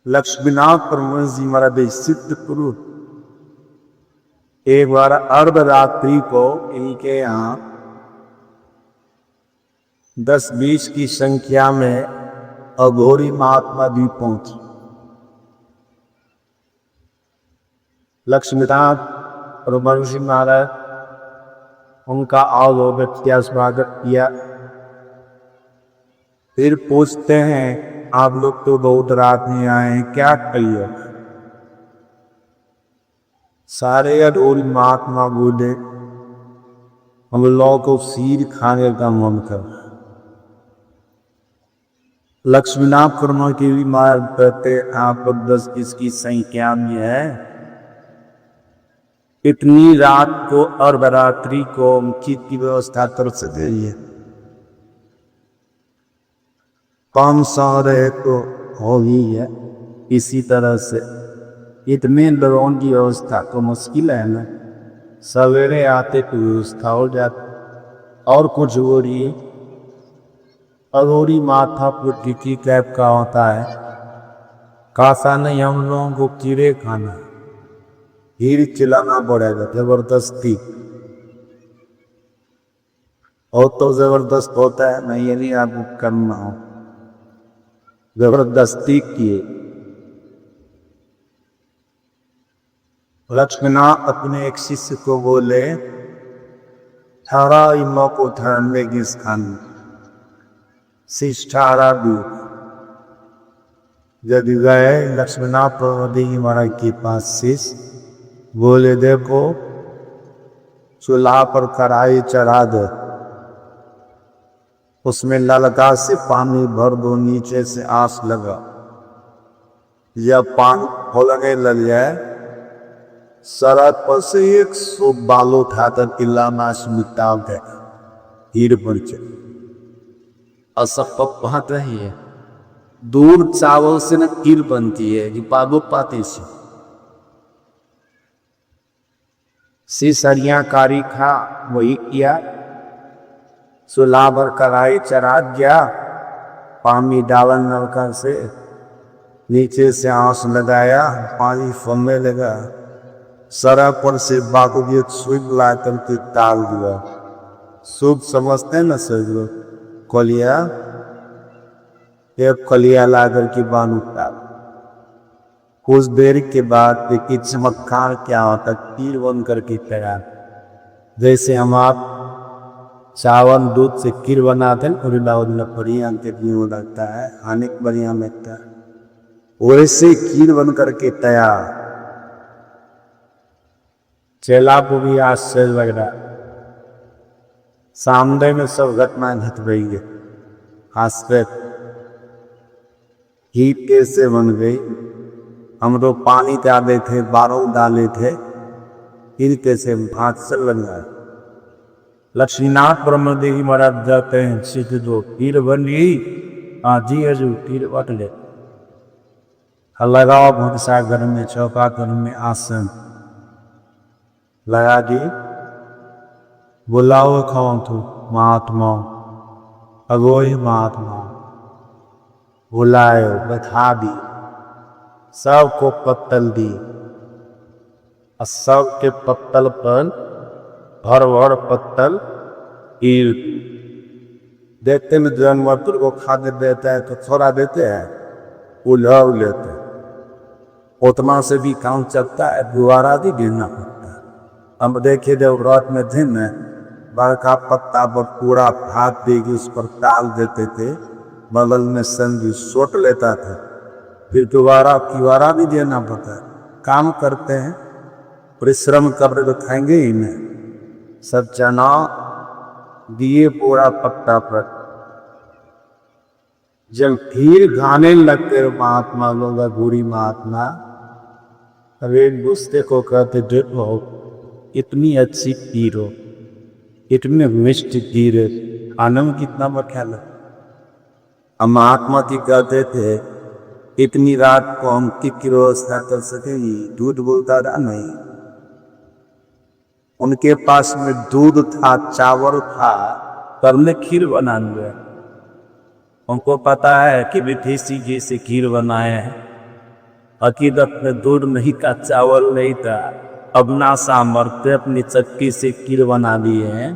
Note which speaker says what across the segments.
Speaker 1: लक्ष्मीनाथ परमहंस जी महाराज सिद्ध पुरुष एक बार अर्धरात्रि को इनके यहाँ 10-20 की संख्या में अघोरी महात्मा भी पहुंचे। लक्ष्मीनाथ परमहंस जी महाराज उनका आवभक्त्या स्वागत किया। फिर पूछते हैं, आप लोग तो बहुत रात में आए हैं, क्या करिए? सारे अघोरी महात्मा बोले, हम लोगों को सीर खाने का मन कर। लक्ष्मीनाथ परमहंस की भी महाराज कहते, आप लोग 10-20 की संख्या में है, इतनी रात को अर्धरात्रि को की व्यवस्था कर सकते हैं? 500 रहे तो हो ही है। इसी तरह से इतने लोगों की व्यवस्था तो मुश्किल है ना। सवेरे आते तो व्यवस्था हो जाती। और कुछ हो रही अघोरी माथा पुटी टाइप का होता है, कासा नहीं हम लोगों को कीड़े खाना, हीर चिल्लाना पड़ेगा जबरदस्ती। और तो जबरदस्त होता है, मैं ये नहीं आपको करना हो, जबरदस्ती किए। लक्ष्मीनाथ अपने एक शिष्य को बोले, ठहरा इमो को ठहरने की स्थान शिष्य ठहरा दूर। जब गए लक्ष्मीनाथ परमहंस जी महाराज के पास शिष्य बोले, देखो चूल्हा पर कढ़ाई चढ़ा दे, उसमें ललका से पानी भर दो, नीचे से आंच लगा, जब पानी खोलने लग जाए सड़क पर से 100 बाल उठाकर किला नाश मिटा गए, हीर बन चले। असप बात रही है, दूध चावल से न खीर बनती है कि पागो पाते से सरिया कारी खा, वही किया। चूल्हा पर कढ़ाई चढ़ा दिया, पानी डालन नलका से, नीचे से आंच लगाया, पानी फलने लगा। सड़क पर से बाकू की एक सूप ला करके डाल दिया। सूप समझते हैं ना सब लोग, कलिया, एक कलिया ला करके बानू डाल। कुछ देर के बाद देखिए चमत्कार क्या होता, खीर बन करके तैयार। जैसे हम आप चावल दूध से खीर बनाते हैं, बढ़िया लगता है, खाने को बढ़िया लगता है, वैसे खीर बन करके तैयार। चेला को भी आश्चर्य लग रहा, सामने में सब घटना घट रही है। आश्चर्य, खीर कैसे बन गई? हम लोग पानी डाले थे, बारूद डाले थे, खीर कैसे हाथ से बन गया? लक्ष्मीनाथ परमहंस जी महाराज जाते हैं, सीख दो खीर बन गई, जी हजू खीर बट ले। लगाओ भूसा घर में, चौका घर में आसन लगा दी, बुलाओ खाओ तो महात्मा अघोरी महात्मा बुलाए, बैठा दी, सबको पत्तल दी, और सबके पत्तल पर भर भर पत्तल खीर देते में। जानवर को खाने देता है तो थोड़ा देते हैं, उलझ लेते हैं, उतना से भी काम चलता है, दोबारा भी गिरना पड़ता है। हम देखे जब रात में थे न, बड़का पत्ता पर पूरा भात देगी उस पर डाल देते थे, बगल में संगी सोट लेता था, फिर दोबारा भी देना पड़ता है। काम करते हैं, परिश्रम कर तो खाएंगे ही नहीं। सब चना दिए पूरा पत्ता पर। जब खीर खाने लगते महात्मा लोग, अघोरी महात्मा, अब एक दूसरे को कहते, देखो इतनी अच्छी खीर हो, इतनी मिष्ट खीर है, खाने में कितना बढ़िया लगता। हम महात्मा जी कहते थे, इतनी रात को हम की व्यवस्था कर सकेंगे? दूध बोलता रहा नहीं, उनके पास में दूध था, चावल था, तब ने खीर बना लिया। उनको पता है कि विधि सीधी से खीर बनाए हैं, हकीकत में दूध नहीं का चावल नहीं था, अपना सामर्थ्य अपनी चक्की से कीर बना दिए हैं,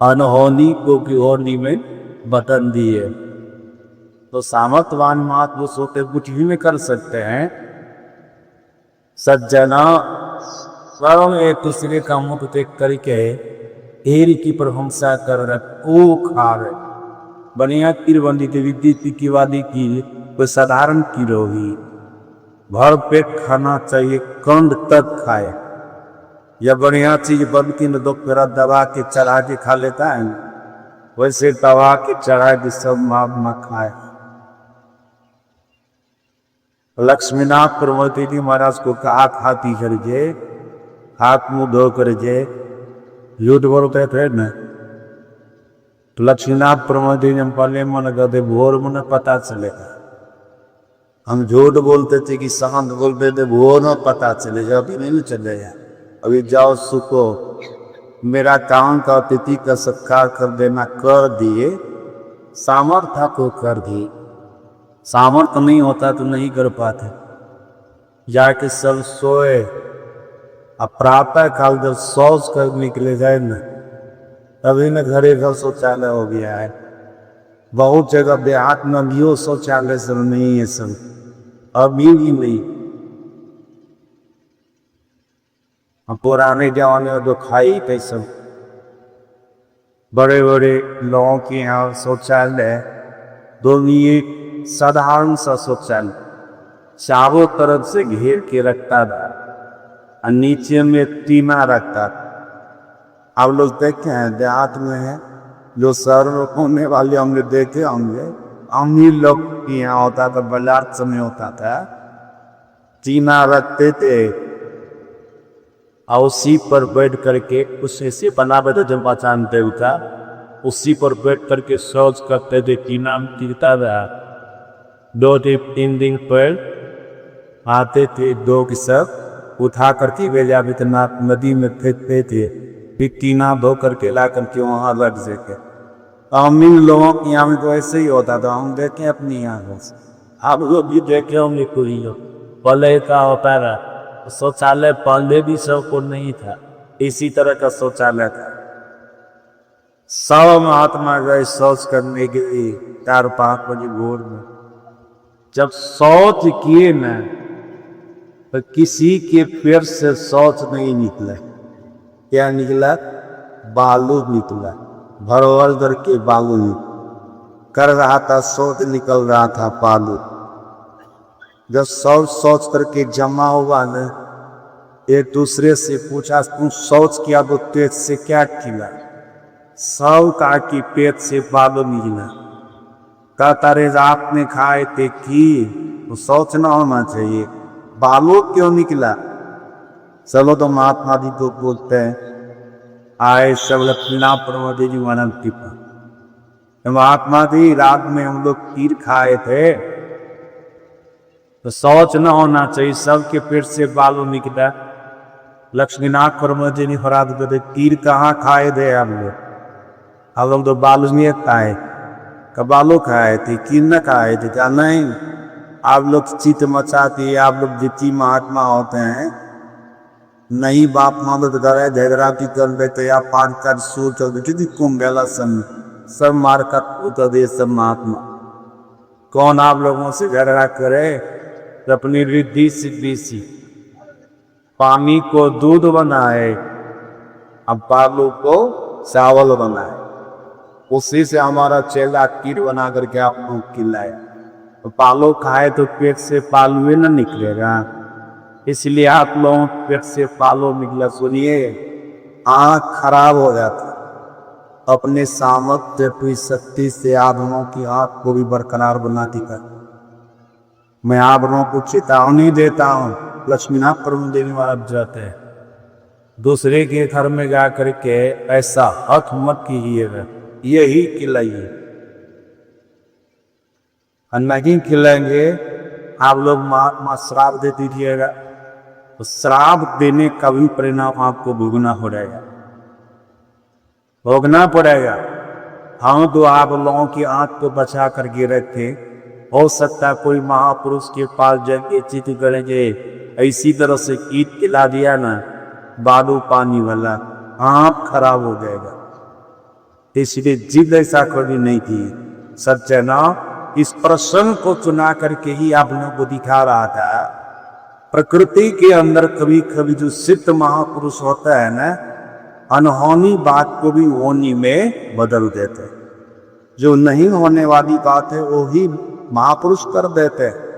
Speaker 1: अनहोनी को की होली में बदल दिए। तो सामर्थवान महापुरुष होते कुछ भी में कर सकते हैं। सज्जना स्वयं एक दूसरे का मुख देख करके ढेर की प्रशंसा कर रहे, ओ खा रहे। बढ़िया कीर बनी थी, विद्युत की वाली की कोई साधारण कीर होगी। भर पेट खाना चाहिए, कंद तक खाए। या बढ़िया चीज बनती न दो पेरा दबा के चढ़ा के खा लेता है, वैसे दबा के चढ़ा के सब महात्मा खाए। लक्ष्मीनाथ प्रमोदी जी महाराज को कहा खाती करके, हाथ मुंह धो करके, झूठ बोलते थे न। तो लक्ष्मीनाथ प्रमोदी जी पहले मन कहते भोर मन पता चलेगा। हम झूठ बोलते थे कि शांत बोलते थे, भोर में पता चलेगा, अभी नहीं चलेगा। अभी जाओ सुको, मेरा काम का अतिथि का सत्कार कर देना कर दिए, सामर्थ्य को कर दिए। सामर्थ्य नहीं होता तो नहीं कर पाते। जाके सब सोए, अब प्रातः काल जब शौच कर निकले जाए न, तभी न घरे घर शौचालय हो गया है। बहुत जगह देहात में भी शौचालय सब नहीं है, सब अभी भी नहीं। पुराने जमाने में जो खाई थे सब बड़े बड़े लोगों के यहाँ शौचालय, दो ये साधारण सा शौचालय चारों तरफ से घेर के रखता था और नीचे में टीना रखता था। आप लोग देखे हैं देहात में है, जो शहर में होने वाले होंगे देखे होंगे, अमीर लोग के यहाँ होता था, बाजार समय होता था, टीना रखते थे और उसी पर बैठ करके कुछ ऐसे बना बैठे जब पहचान देवता, उसी पर बैठ करके शौच करते थे। टीना में टिकता था। 2-3 दिन पर आते थे, दो की सब उठा करके भेजा विद्यनाथ नदी में फेंकते थे, फिर टीना धो करके ला करके वहाँ रख देते। अमीर लोगों के यहाँ में तो ऐसे ही होता था, हम देखे अपनी आंखों से। आप लोग भी देखे होंगे कोई लोग, पहले का होता रहा शौचालय, पहले भी सबको नहीं था, इसी तरह का शौचालय था। सब महात्मा गए शौच करने के लिए 4-5 बजे भोर में। जब शौच किए न तो किसी के पेट से शौच नहीं निकला। क्या निकला? बालू निकला, भरवर करके बालू कर रहा था, शौच निकल रहा था बालू। जब शौच करके जमा हुआ न, एक दूसरे से पूछा तुम शौच किया तो पेट से क्या खिला? सब कहा कि पेट से बालू निकला। कहता रे आपने खाए थे कि तो शौच ना होना चाहिए, बालू क्यों निकला? चलो तो महात्मा जी को बोलते हैं, आए सब लक्ष्मीनाथ प्रमोदी जी महाराज की पर। महात्मा जी रात में हम लोग खीर खाए थे, तो शौच न होना चाहिए, सबके पेट से बालू निकला। लक्ष्मीनाथ प्रमोदी जी महाराज कहते खीर कहाँ खाए थे हम लोग तो बालू नहीं खाए। बालू खाए थे, खीर न खाए थे? क्या नहीं, आप लोग चित मचाती, आप लोग जितनी महात्मा होते हैं नहीं बाप मदद करे, झगड़ाती कर देते या पान कर सूर चल देती कुंभेला सब मार कर उतर दे सब महात्मा। कौन आप लोगों से झगड़ा करे? अपनी रिद्धि सिद्धि सी पानी को दूध बनाए, अब बालू को चावल बनाए, उसी से हमारा चेला खीर बना करके आप लोग खिलाए। तो बालू खाए तो पेट से बालू न निकलेगा, इसलिए आप लोगों पेट से बालू निकला। सुनिए, आँख खराब हो जाता, अपने सामर्थ्य की शक्ति से आदमों की आँख को भी बरकरार बनाती कर। मैं आप लोगों को चेतावनी देता हूँ, लक्ष्मीनाथ प्रमोदी जी महाराज जाते हैं, दूसरे के घर में जा करके ऐसा हक मत कीजिएगा, यही खिलाइए। नहीं खिलाएंगे आप लोग महात्मा श्राप दे दीजिएगा, तो श्राप देने का भी परिणाम आपको भोगना पड़ेगा। हम तो आप लोगों की आंख को बचा कर गिरे थे, हो सकता है कोई महापुरुष के पास जाके चित करेंगे, ऐसी तरह से कीट खिला दिया ना बालू पानी वाला, आप खराब हो जाएगा। इसलिए जिद ऐसा कभी नहीं थी। सज्जना इस प्रसंग को चुना करके ही आप लोगों को दिखा रहा था, प्रकृति के अंदर कभी कभी जो सिद्ध महापुरुष होता है ना, अनहोनी बात को भी होनी में बदल देते हैं। जो नहीं होने वाली बात है वो ही महापुरुष कर देते हैं।